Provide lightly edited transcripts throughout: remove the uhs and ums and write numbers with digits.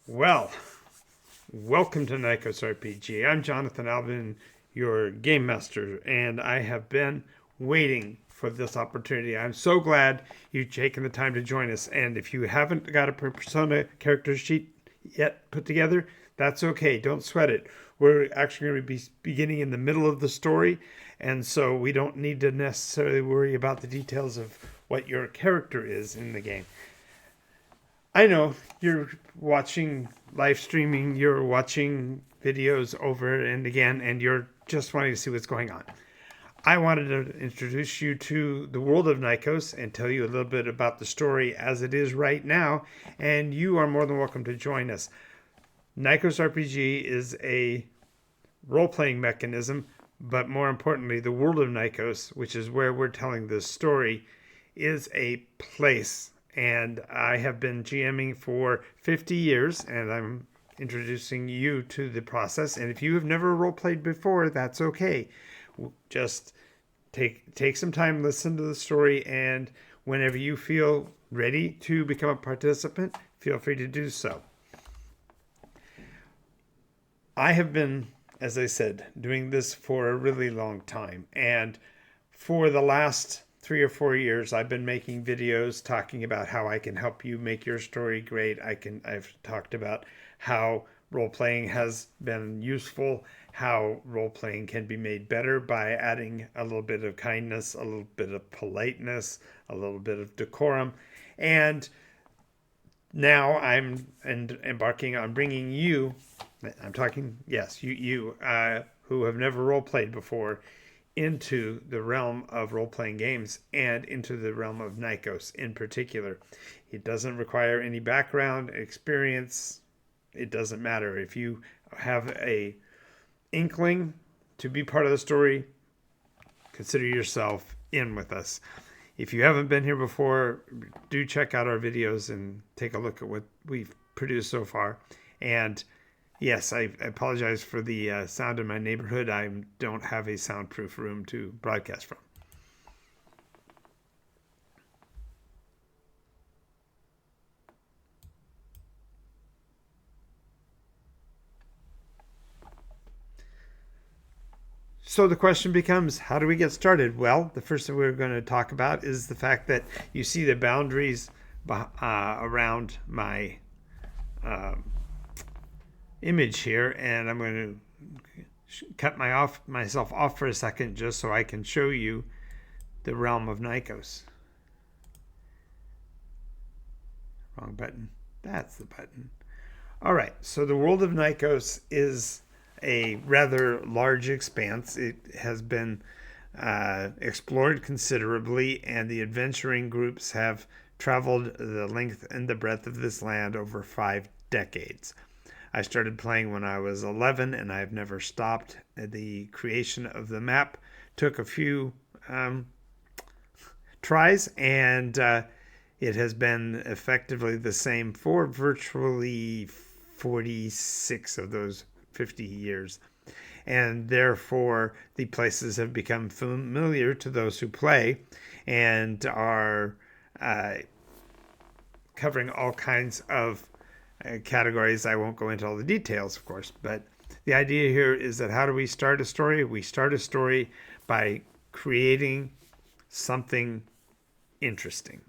Well, welcome to NycosRPG. I'm Jonathan Alvin, your game master, and I have been waiting for this opportunity. I'm so glad you've taken the time to join us. And if you haven't got a persona character sheet yet put together, that's okay. Don't sweat it. We're actually going to be beginning in the middle of the story, and so we don't need to necessarily worry about the details of what your character is in the game. I know you're watching live streaming, you're watching videos over and again, and you're just wanting to see what's going on. I wanted to introduce you to the world of Nycos and tell you a little bit about the story as it is right now, and you are more than welcome to join us. NycosRPG is a role playing mechanism, but more importantly, the world of Nycos, which is where we're telling this story, is a place. And I have been GMing for 50 years, and I'm introducing you to the process. And if you have never role played before, that's okay. Just take some time, listen to the story, and whenever you feel ready to become a participant, feel free to do so. I have been, as I said, doing this for a really long time, and for the last 3 or 4 years, I've been making videos talking about how I can help you make your story great. I've talked about how role playing has been useful, how role playing can be made better by adding a little bit of kindness, a little bit of politeness, a little bit of decorum. And now I'm embarking on bringing you, I'm talking, yes, you who have never role played before, into the realm of role-playing games and into the realm of Nycos in particular. It doesn't require any background experience. It doesn't matter. If you have a inkling to be part of the story, consider yourself in with us. If you haven't been here before, do check out our videos and take a look at what we've produced so far. And yes, I apologize for the sound in my neighborhood. I don't have a soundproof room to broadcast from. So the question becomes, how do we get started? Well, the first thing we're going to talk about is the fact that you see the boundaries around my image here, and I'm going to cut myself off for a second just so I can show you the realm of Nycos. Wrong button. That's the button. All right, so the world of Nycos is a rather large expanse. It has been explored considerably, and the adventuring groups have traveled the length and the breadth of this land over 5 decades. I started playing when I was 11, and I've never stopped. The creation of the map took a few tries, and it has been effectively the same for virtually 46 of those 50 years. And therefore, the places have become familiar to those who play and are covering all kinds of categories. I won't go into all the details, of course, but the idea here is that how do we start a story? We start a story by creating something interesting.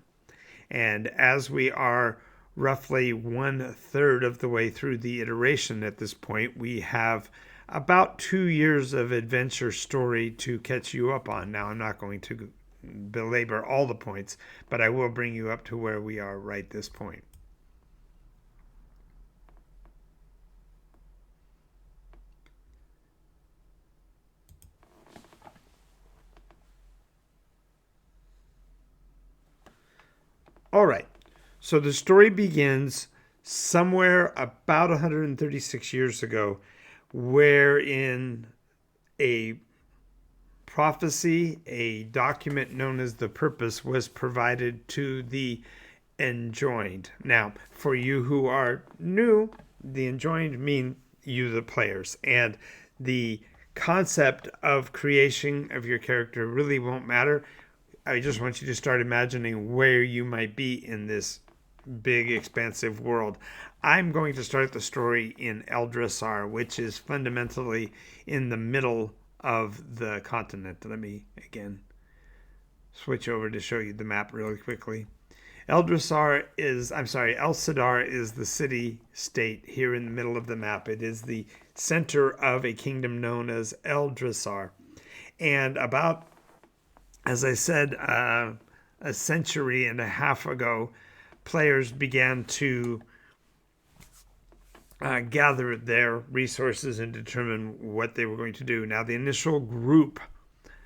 And as we are roughly 1/3 of the way through the iteration at this point, we have about 2 years of adventure story to catch you up on. Now, I'm not going to belabor all the points, but I will bring you up to where we are right this point. All right. So the story begins somewhere about 136 years ago, wherein a prophecy, a document known as the Purpose, was provided to the enjoined. Now, for you who are new, the enjoined mean you, the players, and the concept of creation of your character really won't matter. I just want you to start imagining where you might be in this big, expansive world. I'm going to start the story in Eldrasar, which is fundamentally in the middle of the continent. Let me again switch over to show you the map really quickly. Eldrasar is, I'm sorry, El Sadar is the city-state here in the middle of the map. It is the center of a kingdom known as Eldrasar. And about, as I said, a century and a half ago, players began to gather their resources and determine what they were going to do. Now, the initial group,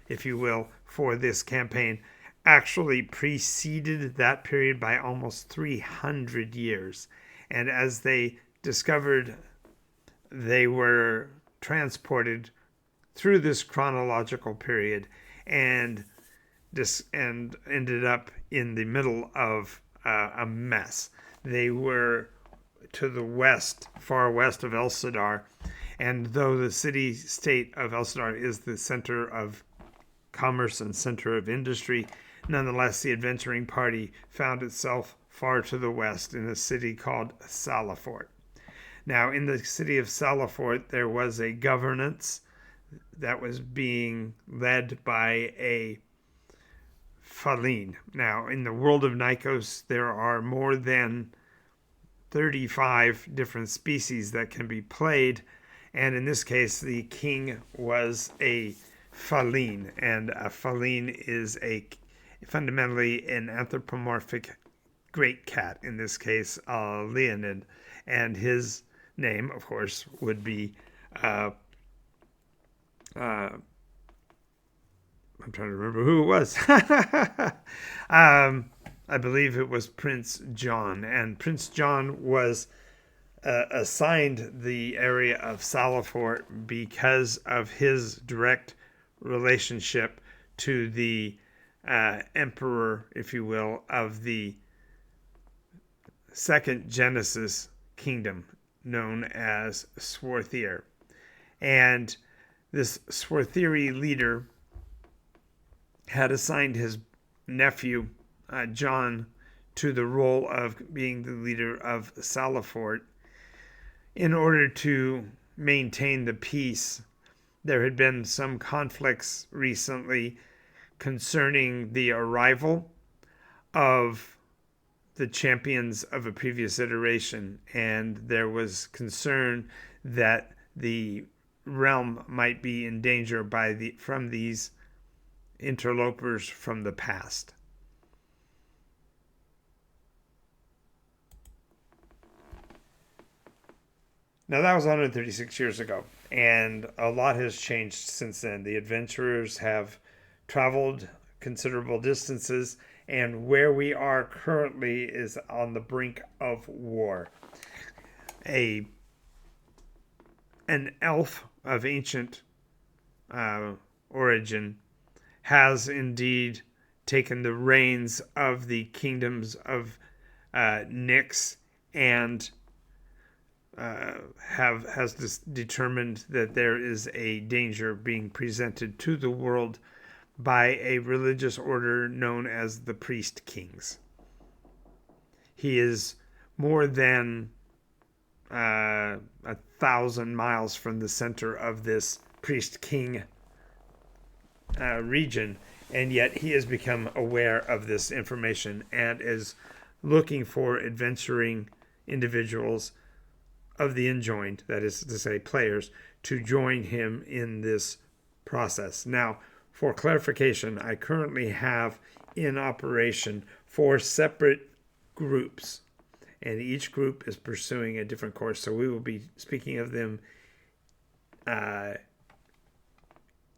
if you will, for this campaign actually preceded that period by almost 300 years. And as they discovered, they were transported through this chronological period and ended up in the middle of a mess. They were to the west, far west of El Sadar, and though the city-state of El Sadar is the center of commerce and center of industry, nonetheless, the adventuring party found itself far to the west in a city called Salafort. Now, in the city of Salafort, there was a governance that was being led by a Faline. Now, in the world of Nycos, there are more than 35 different species that can be played, and in this case, the king was a Faline, and a Faline is fundamentally an anthropomorphic great cat, in this case, Leonid, and his name, of course, would be I'm trying to remember who it was. I believe it was Prince John, and Prince John was assigned the area of Salafort because of his direct relationship to the emperor, if you will, of the second Genesis kingdom, known as Swarthir. And this Swarthiri leader had assigned his nephew, John, to the role of being the leader of Salafort. In order to maintain the peace, there had been some conflicts recently concerning the arrival of the champions of a previous iteration, and there was concern that the realm might be in danger from these interlopers from the past. Now, that was 136 years ago, and a lot has changed since then. The adventurers have traveled considerable distances, and where we are currently is on the brink of war. An elf of ancient origin has indeed taken the reins of the kingdoms of Nyx and has determined that there is a danger being presented to the world by a religious order known as the Priest Kings. He is more than 1,000 miles from the center of this Priest King region, and yet he has become aware of this information and is looking for adventuring individuals of the enjoined, that is to say players, to join him in this process. Now, for clarification, I currently have in operation 4 separate groups, and each group is pursuing a different course, so we will be speaking of them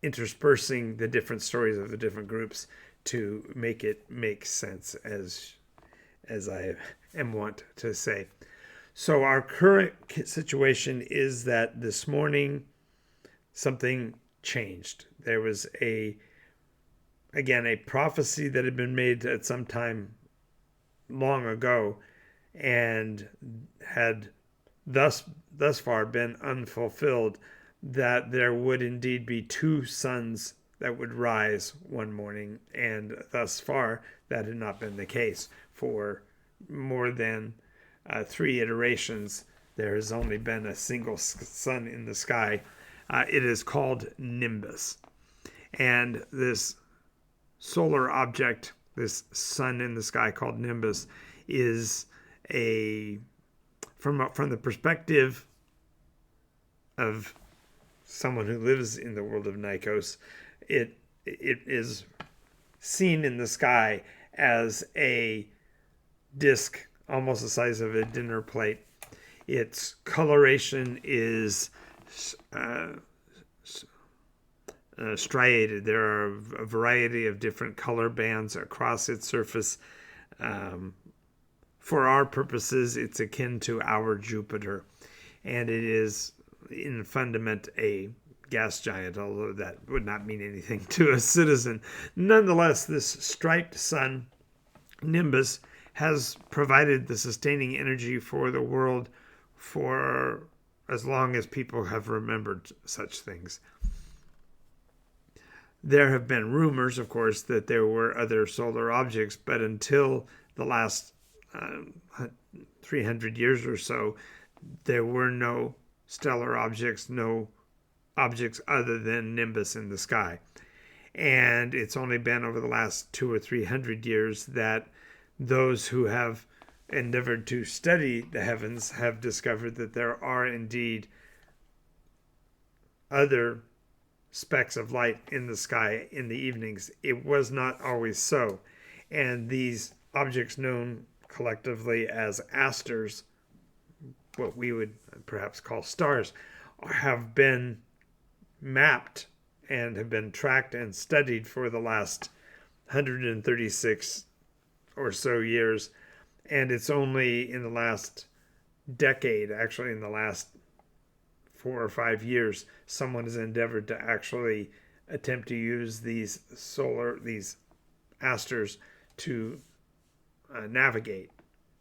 interspersing the different stories of the different groups to make it make sense, as I am wont to say. So our current situation is that this morning something changed. There was a prophecy that had been made at some time long ago and had thus far been unfulfilled, that there would indeed be 2 suns that would rise one morning, and thus far that had not been the case for more than 3 iterations, there has only been a single sun in the sky. It is called Nimbus. And this solar object, this sun in the sky called Nimbus, is from the perspective of someone who lives in the world of Nycos, it is seen in the sky as a disk almost the size of a dinner plate. Its coloration is striated. There are a variety of different color bands across its surface. For our purposes, it's akin to our Jupiter, and it is in fundament a gas giant, although that would not mean anything to a citizen. Nonetheless, this striped sun, Nimbus, has provided the sustaining energy for the world for as long as people have remembered such things. There have been rumors, of course, that there were other solar objects, but until the last 300 years or so, there were no stellar objects, no objects other than Nimbus in the sky. And it's only been over the last 200 or 300 years that those who have endeavored to study the heavens have discovered that there are indeed other specks of light in the sky in the evenings. It was not always so. And these objects known collectively as asters, what we would perhaps call stars, have been mapped and have been tracked and studied for the last 136 or so years. And it's only in the last decade, actually in the last 4 or 5 years, someone has endeavored to actually attempt to use these asters to navigate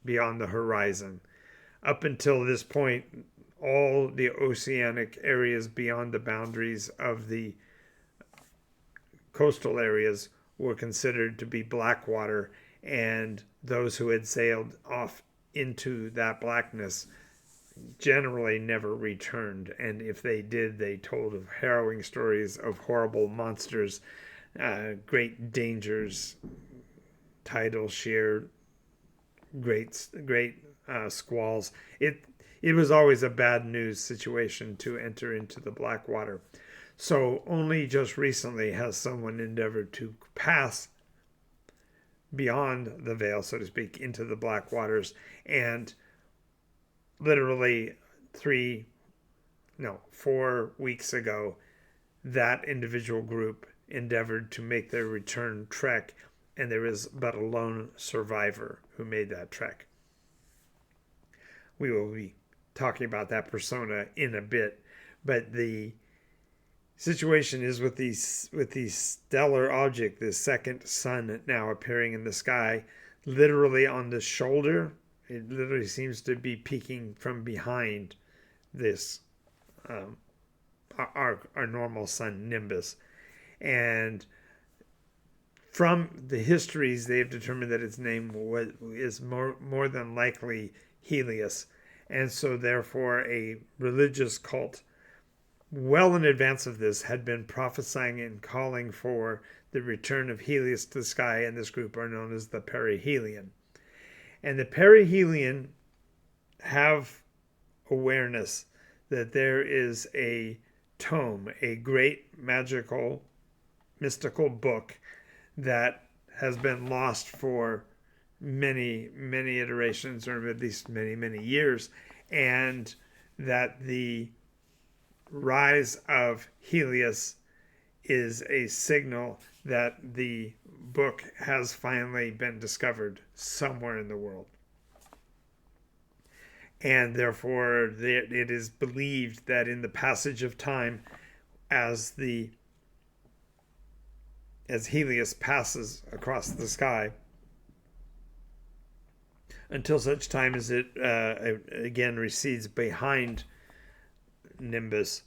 beyond the horizon. Up until this point, all the oceanic areas beyond the boundaries of the coastal areas were considered to be black water, and those who had sailed off into that blackness generally never returned. And if they did, they told of harrowing stories of horrible monsters, great dangers, tidal shear, great squalls. It was always a bad news situation to enter into the black water. So only just recently has someone endeavored to pass beyond the veil, so to speak, into the black waters. And literally 4 weeks ago, that individual group endeavored to make their return trek, and there is but a lone survivor who made that trek. We will be talking about that persona in a bit, but the situation is with these stellar object, this second sun now appearing in the sky, literally on the shoulder. It literally seems to be peeking from behind this our normal sun Nimbus. And from the histories, they've determined that its name is more than likely Helios. And so therefore a religious cult well in advance of this had been prophesying and calling for the return of Helios to the sky, and this group are known as the perihelion. And the perihelion have awareness that there is a tome, a great magical, mystical book that has been lost for many, many iterations, or at least many, many years, and that the rise of Helios is a signal that the book has finally been discovered somewhere in the world. And therefore, it is believed that in the passage of time, as Helios passes across the sky, until such time as it again recedes behind Nimbus,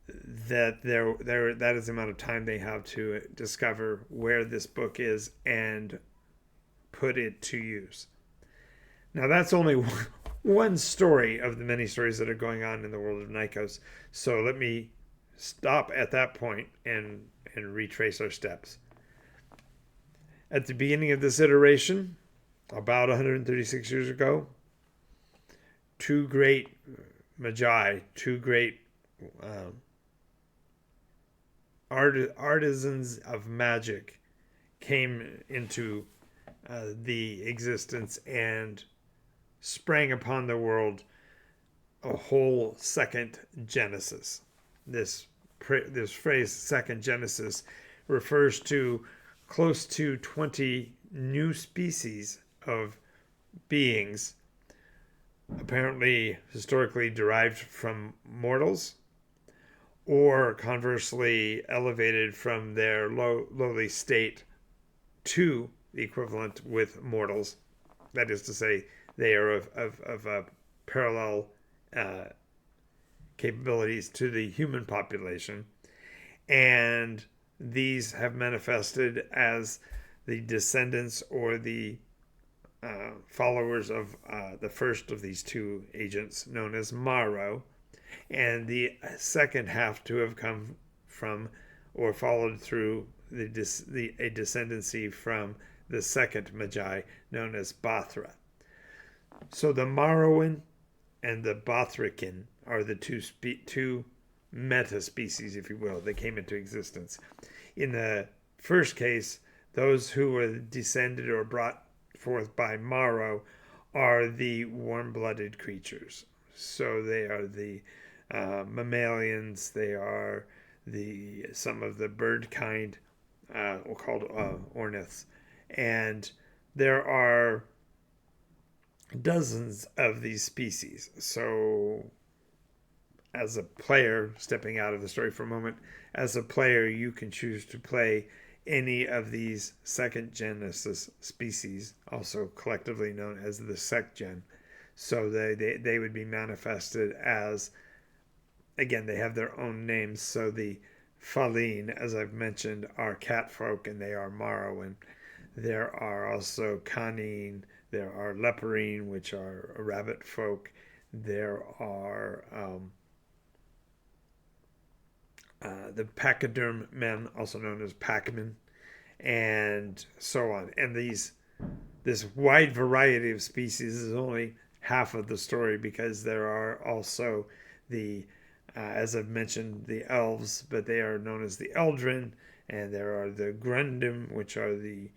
that that is the amount of time they have to discover where this book is and put it to use. Now, that's only one story of the many stories that are going on in the world of Nycos. So let me stop at that point and retrace our steps. At the beginning of this iteration, about 136 years ago, two great magi, two great artisans of magic came into the existence and sprang upon the world a whole second Genesis. This phrase, second Genesis, refers to close to 20 new species of beings, apparently historically derived from mortals, or conversely elevated from their lowly state to the equivalent with mortals. That is to say, they are of parallel capabilities to the human population. And these have manifested as the descendants or the followers of the first of these two agents, known as Maro, and the second half to have come from or followed through a descendancy from the second Magi, known as Bathra. So the Marrowan and the Bathrican are the two meta species, if you will, that came into existence. In the first case, those who were descended or brought forth by Maro are the warm-blooded creatures. So they are the mammalians, they are some of the bird kind, called orniths. And there are dozens of these species. So as a player, stepping out of the story for a moment, as a player, you can choose to play any of these second Genesis species, also collectively known as the Secgen. So they would be manifested as, again, they have their own names. So the Faline, as I've mentioned, are cat folk, and they are Marrowan. There are also Canine, there are Leporine, which are rabbit folk. There are the pachyderm men, also known as packmen, and so on. And this wide variety of species is only half of the story, because there are also the, as I've mentioned, the elves, but they are known as the Eldrin, and there are the Grundim, which are the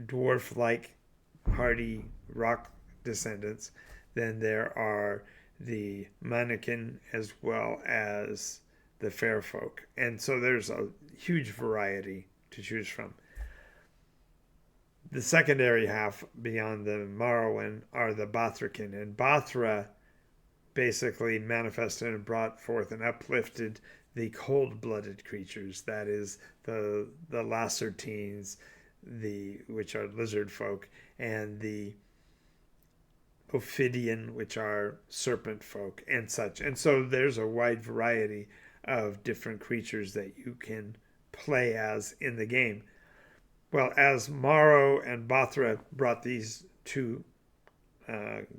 dwarf-like hardy rock descendants. Then there are the mannequin, as well as the fair folk. And so there's a huge variety to choose from. The secondary half beyond the Marrowan are the Bathrican, and Bathra basically manifested and brought forth and uplifted the cold-blooded creatures, that is the Lacertines, which are lizard folk, and the Ophidian, which are serpent folk, and such. And so there's a wide variety of different creatures that you can play as in the game. Well, as Maro and Bathra brought these two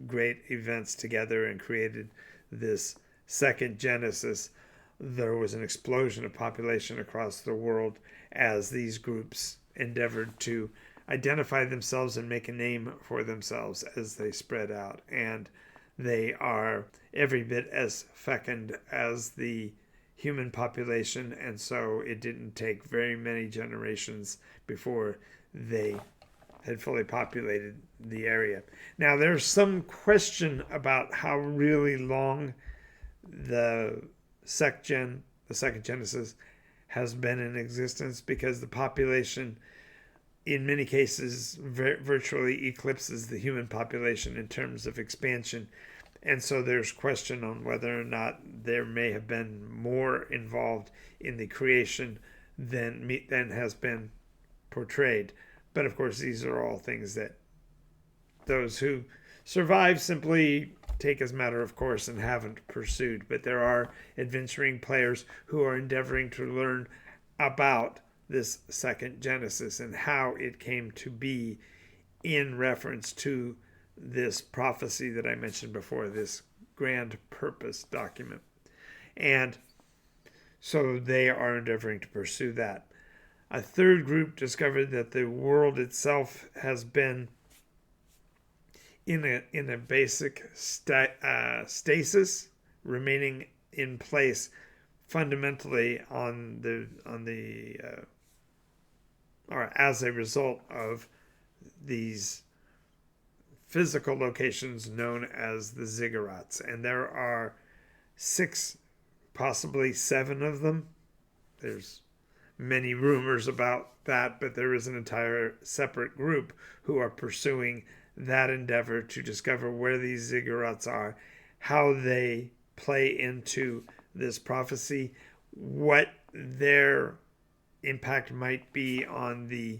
great events together and created this second Genesis, there was an explosion of population across the world as these groups endeavored to identify themselves and make a name for themselves as they spread out. And they are every bit as fecund as the human population, and so it didn't take very many generations before they had fully populated the area. Now, there's some question about how really long the second Genesis, has been in existence, because the population in many cases virtually eclipses the human population in terms of expansion. And so there's question on whether or not there may have been more involved in the creation than has been portrayed. But of course, these are all things that those who survive simply take as matter of course and haven't pursued. But there are adventuring players who are endeavoring to learn about this second Genesis and how it came to be in reference to this prophecy that I mentioned before, this grand purpose document. And so they are endeavoring to pursue that. A third group discovered that the world itself has been in a basic stasis, remaining in place fundamentally or as a result of these physical locations known as the ziggurats. And there are 6, possibly 7 of them. There's many rumors about that, but there is an entire separate group who are pursuing that endeavor to discover where these ziggurats are, how they play into this prophecy, what their impact might be on the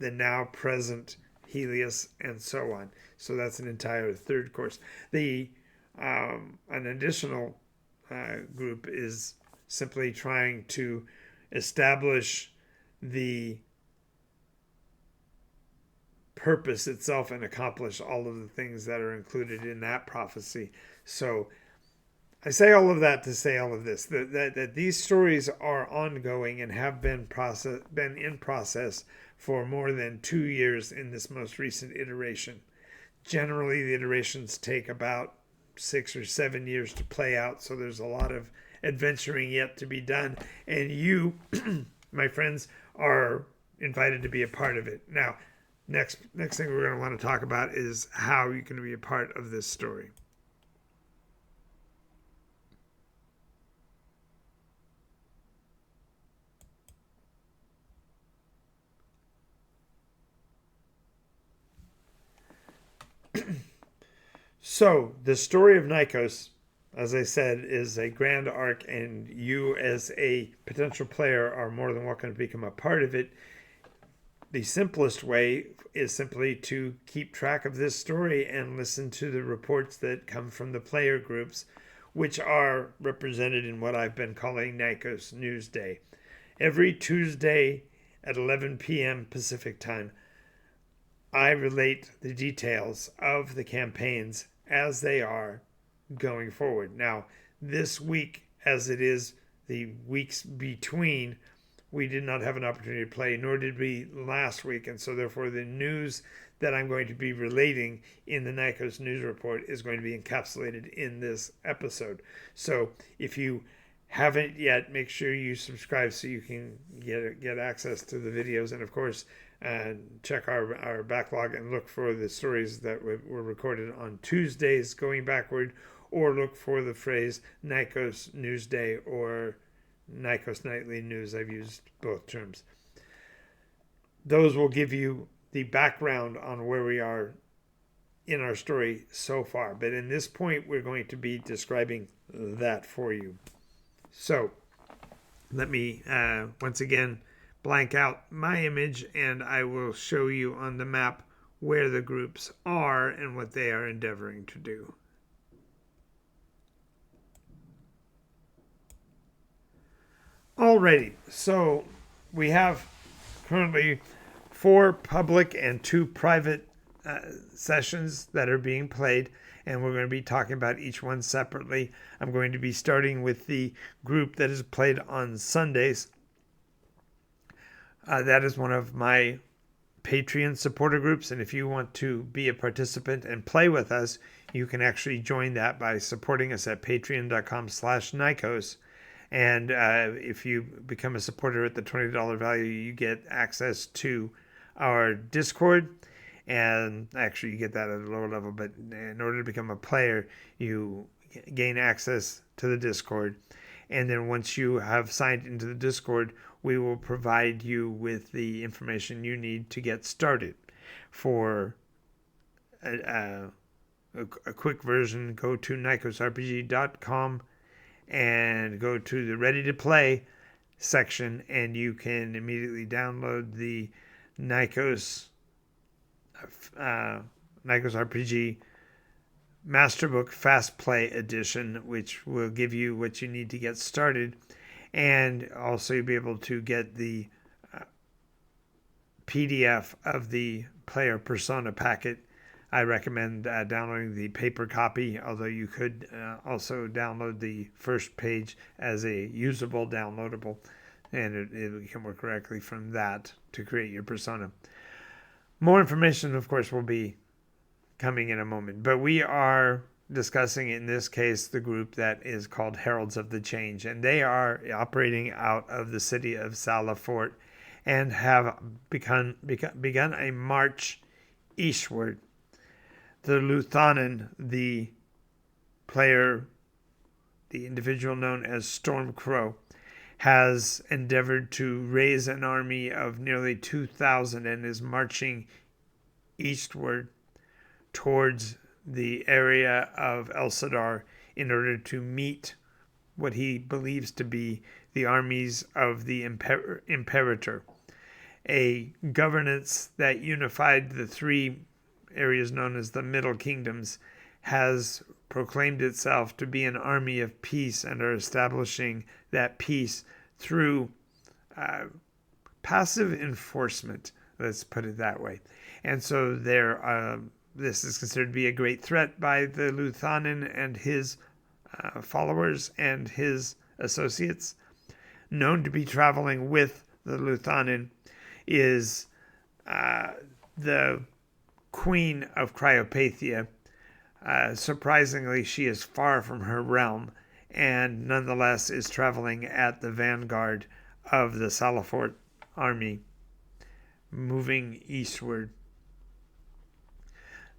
now present Helios, and so on. So that's an entire third course. An additional group is simply trying to establish the purpose itself and accomplish all of the things that are included in that prophecy. So I say all of that to say all of this, that these stories are ongoing and have been in process for more than 2 years in this most recent iteration. Generally, the iterations take about 6 or 7 years to play out, so there's a lot of adventuring yet to be done, and you, my friends, are invited to be a part of it. Now, next thing we're going to want to talk about is how you can be a part of this story. So, the story of Nycos, as I said, is a grand arc, and you as a potential player are more than welcome to become a part of it. The simplest way is simply to keep track of this story and listen to the reports that come from the player groups, which are represented in what I've been calling Nycos News Day. Every Tuesday at 11 p.m. Pacific Time, I relate the details of the campaigns as they are going forward. Now, this week, as it is the weeks between, we did not have an opportunity to play, nor did we last week, and so therefore the news that I'm going to be relating in the Nycos News Report is going to be encapsulated in this episode. So if you haven't yet, make sure you subscribe so you can get access to the videos, and of course check our backlog and look for the stories that were recorded on Tuesdays going backward, or look for the phrase Nycos News Day or Nycos Nightly News. I've used both terms. Those will give you the background on where we are in our story so far. But in this point, we're going to be describing that for you. So let me once again blank out my image, and I will show you on the map where the groups are and what they are endeavoring to do. Alrighty, so we have currently 4 public and 2 private sessions that are being played, and we're going to be talking about each one separately. I'm going to be starting with the group that is played on Sundays. That is one of my Patreon supporter groups, and if you want to be a participant and play with us, you can actually join that by supporting us at patreon.com/Nycos. And if you become a supporter at the $20 value, you get access to our Discord. And actually, you get that at a lower level. But in order to become a player, you gain access to the Discord. And then once you have signed into the Discord, we will provide you with the information you need to get started. For a quick version, go to NycosRPG.com and go to the Ready to Play section, and you can immediately download the NycosRPG Masterbook Fast Play Edition, which will give you what you need to get started, and also you'll be able to get the PDF of the player persona packet. I recommend downloading the paper copy, although you could also download the first page as a usable downloadable, and it can work directly from that to create your persona. More information, of course, will be coming in a moment, but we are discussing in this case the group that is called Heralds of the Change, and they are operating out of the city of Salafort and have begun a march eastward. The Luthanen, the player, the individual known as Stormcrow, has endeavored to raise an army of nearly 2,000 and is marching eastward towards the area of El Sadar in order to meet what he believes to be the armies of the Imperator, a governance that unified the three areas known as the Middle Kingdoms, has proclaimed itself to be an army of peace and are establishing that peace through passive enforcement, let's put it that way. And so this is considered to be a great threat by the Luthanen and his followers and his associates. Known to be traveling with the Luthanen is the Queen of Cryopathia. Surprisingly, she is far from her realm and nonetheless is traveling at the vanguard of the Salafort army, moving eastward.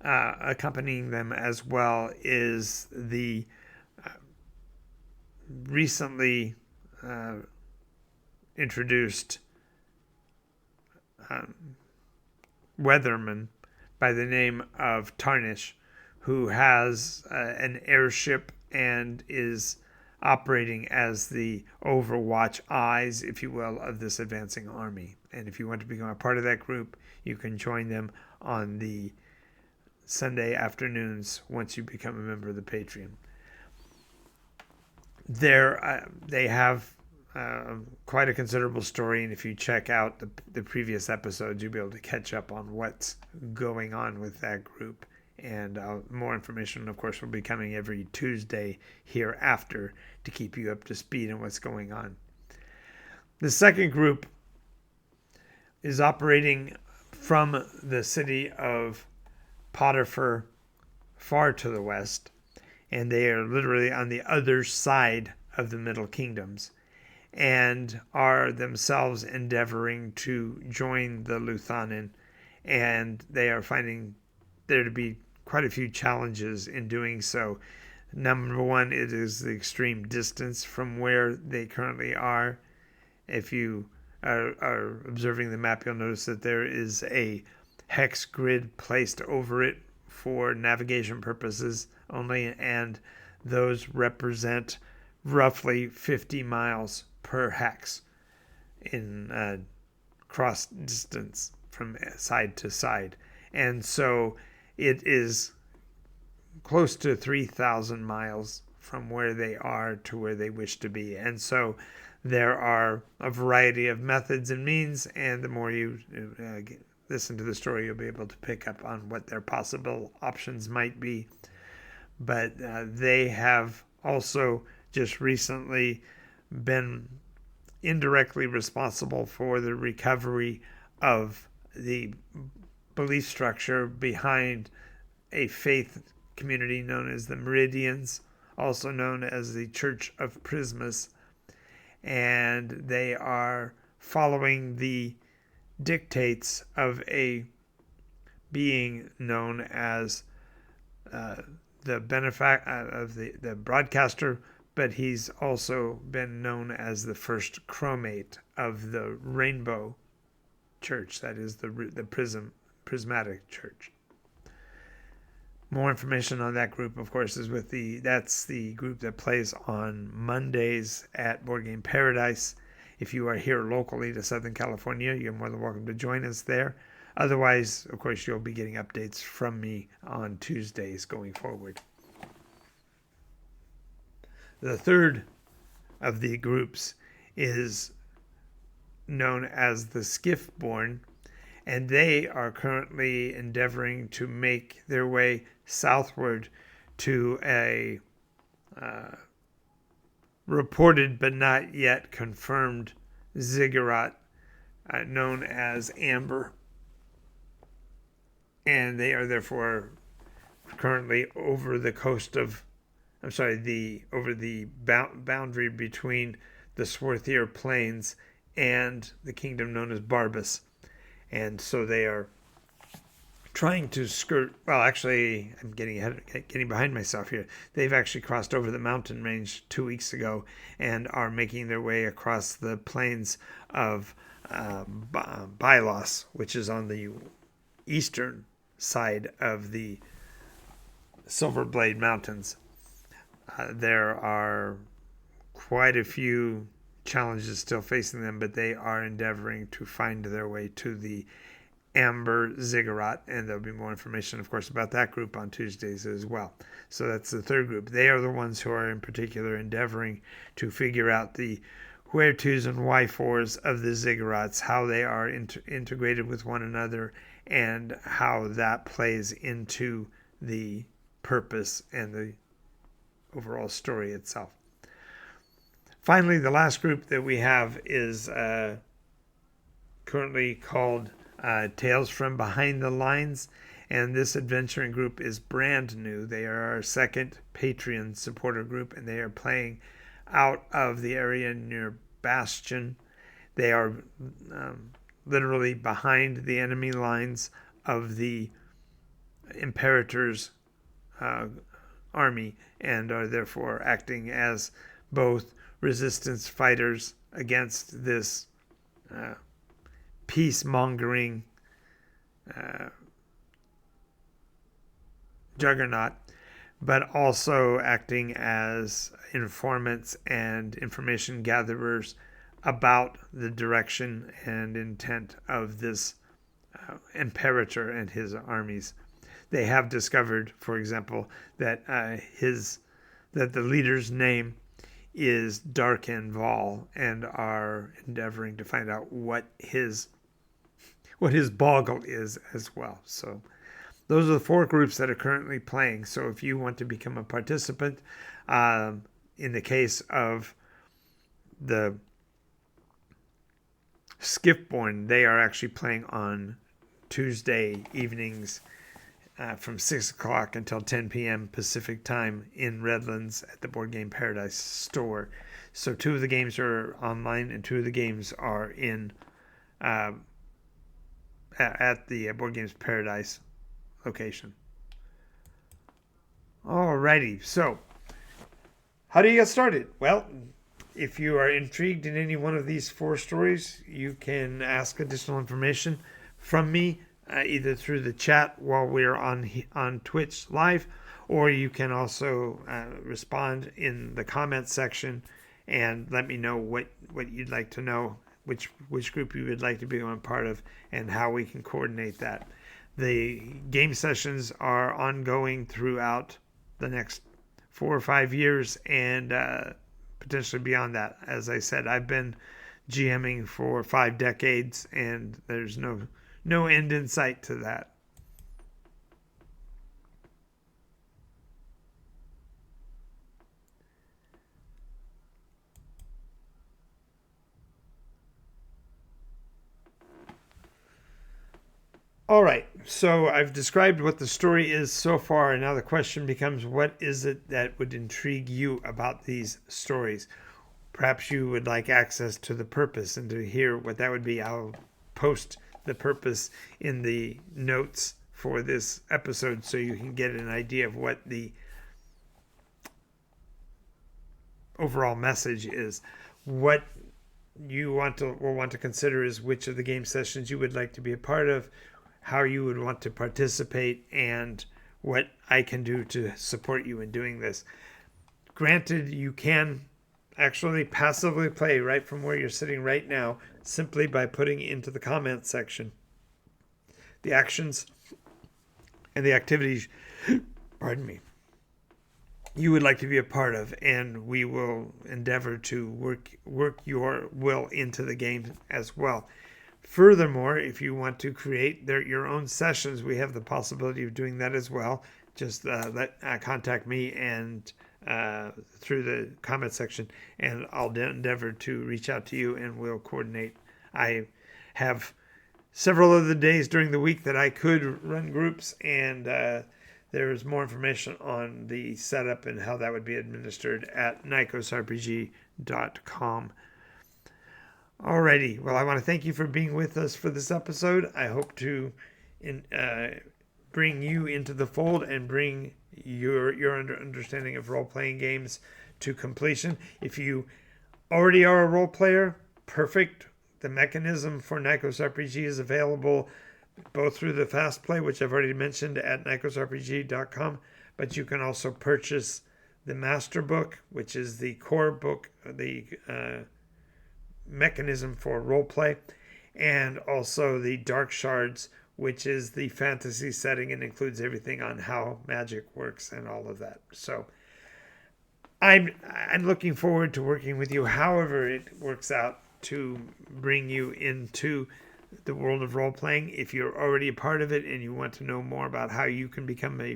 Accompanying them as well is the recently introduced weatherman by the name of Tarnish, who has an airship and is operating as the overwatch eyes, if you will, of this advancing army. And if you want to become a part of that group, you can join them on the Sunday afternoons once you become a member of the Patreon. They have quite a considerable story, and if you check out the previous episodes, you'll be able to catch up on what's going on with that group. And more information, of course, will be coming every Tuesday hereafter to keep you up to speed on what's going on. The second group is operating from the city of Potiphar far to the west, and they are literally on the other side of the Middle Kingdoms and are themselves endeavoring to join the Luthanen, and they are finding there to be quite a few challenges in doing so. Number one, it is the extreme distance from where they currently are. If you are observing the map, you'll notice that there is a hex grid placed over it for navigation purposes only, and those represent roughly 50 miles per hex in cross distance from side to side. And so it is close to 3,000 miles from where they are to where they wish to be. And so there are a variety of methods and means, and the more you listen to the story, you'll be able to pick up on what their possible options might be. But they have also just recently been indirectly responsible for the recovery of the belief structure behind a faith community known as the Meridians, also known as the Church of Prismas, and they are following the dictates of a being known as the broadcaster, but he's also been known as the first chromate of the Rainbow Church, that is the Prismatic Church. More information on that group, of course, is that's the group that plays on Mondays at Board Game Paradise. If you are here locally to Southern California, you're more than welcome to join us there. Otherwise, of course, you'll be getting updates from me on Tuesdays going forward. The third of the groups is known as the Skiffborn, and they are currently endeavoring to make their way southward to a reported but not yet confirmed ziggurat known as Amber. And they are therefore currently over the coast of, over the boundary between the Swarthier Plains and the kingdom known as Barbas. And so they are trying to skirt, well, actually, I'm getting behind myself here. They've actually crossed over the mountain range 2 weeks ago and are making their way across the plains of Bylos, which is on the eastern side of the Silverblade Mountains. There are quite a few challenges still facing them, but they are endeavoring to find their way to the Amber Ziggurat, and there'll be more information, of course, about that group on Tuesdays as well. So that's the third group. They are the ones who are in particular endeavoring to figure out the where to's and why fours of the ziggurats, how they are integrated with one another, and how that plays into the purpose and the overall story itself. Finally, the last group that we have is currently called Tales from Behind the Lines, and this adventuring group is brand new. They are our second Patreon supporter group, and they are playing out of the area near Bastion. They are literally behind the enemy lines of the Imperator's army, and are therefore acting as both resistance fighters against this peace-mongering juggernaut, but also acting as informants and information gatherers about the direction and intent of this Imperator and his armies. They have discovered, for example, that that the leader's name is Darken Vol, and are endeavoring to find out what his boggle is as well. So those are the four groups that are currently playing. So if you want to become a participant, in the case of the Skiffborn, they are actually playing on Tuesday evenings from 6 o'clock until 10 p.m. Pacific time in Redlands at the Board Game Paradise store. So 2 of the games are online and 2 of the games are in at the Board Games Paradise location. Alrighty, so how do you get started? Well, if you are intrigued in any one of these 4 stories, you can ask additional information from me either through the chat while we're on Twitch live, or you can also respond in the comments section and let me know what you'd like to know, which group you would like to be a part of, and how we can coordinate that. The game sessions are ongoing throughout the next 4 or 5 years, and potentially beyond that. As I said, I've been GMing for 5 decades, and there's no end in sight to that. All right, so I've described what the story is so far, and now the question becomes, what is it that would intrigue you about these stories? Perhaps you would like access to the purpose, and to hear what that would be, I'll post the purpose in the notes for this episode so you can get an idea of what the overall message is. What you will want to consider is which of the game sessions you would like to be a part of, how you would want to participate, and what I can do to support you in doing this. Granted, you can actually passively play right from where you're sitting right now, simply by putting into the comments section the actions and the activities, pardon me, you would like to be a part of, and we will endeavor to work your will into the game as well. Furthermore, if you want to create your own sessions, we have the possibility of doing that as well. Just contact me and through the comment section, and I'll endeavor to reach out to you, and we'll coordinate. I have several of the days during the week that I could run groups, and there's more information on the setup and how that would be administered at NycosRPG.com. Alrighty, well, I want to thank you for being with us for this episode. I hope to bring you into the fold and bring your understanding of role-playing games to completion. If you already are a role player, perfect. The mechanism for NycosRPG is available both through the Fast Play, which I've already mentioned at NycosRPG.com, but you can also purchase the Master Book, which is the core book, the mechanism for roleplay, and also the Dark Shards, which is the fantasy setting and includes everything on how magic works and all of that. So I'm looking forward to working with you, however it works out, to bring you into the world of role-playing. If you're already a part of it and you want to know more about how you can become a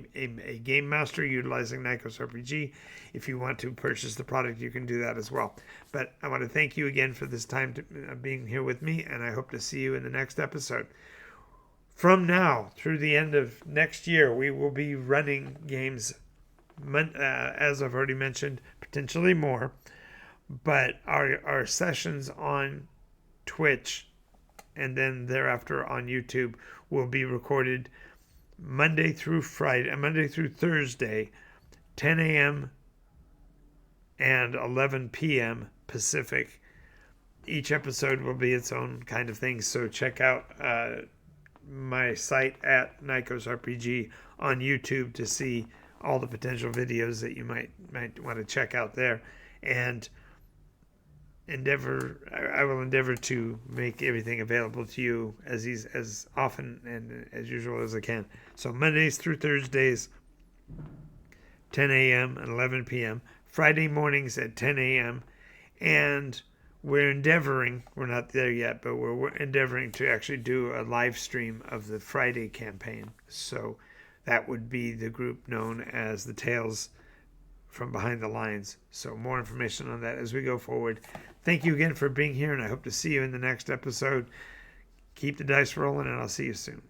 game master utilizing NycosRPG, if you want to purchase the product, you can do that as well. But I want to thank you again for this time being here with me, and I hope to see you in the next episode. From now through the end of next year, we will be running games, as I've already mentioned, potentially more, but our sessions on Twitch and then thereafter on YouTube will be recorded Monday through Thursday, 10 a.m. and 11 p.m. Pacific. Each episode will be its own kind of thing, so check out my site at NycosRPG on YouTube to see all the potential videos that you might want to check out there, and I will endeavor to make everything available to you as often and as usual as I can. So Mondays through Thursdays, 10 a.m. and 11 p.m. Friday mornings at 10 a.m. And we're not there yet, but we're endeavoring to actually do a live stream of the Friday campaign. So that would be the group known as the Tales from Behind the Lines. So more information on that as we go forward. Thank you again for being here, and I hope to see you in the next episode. Keep the dice rolling, and I'll see you soon.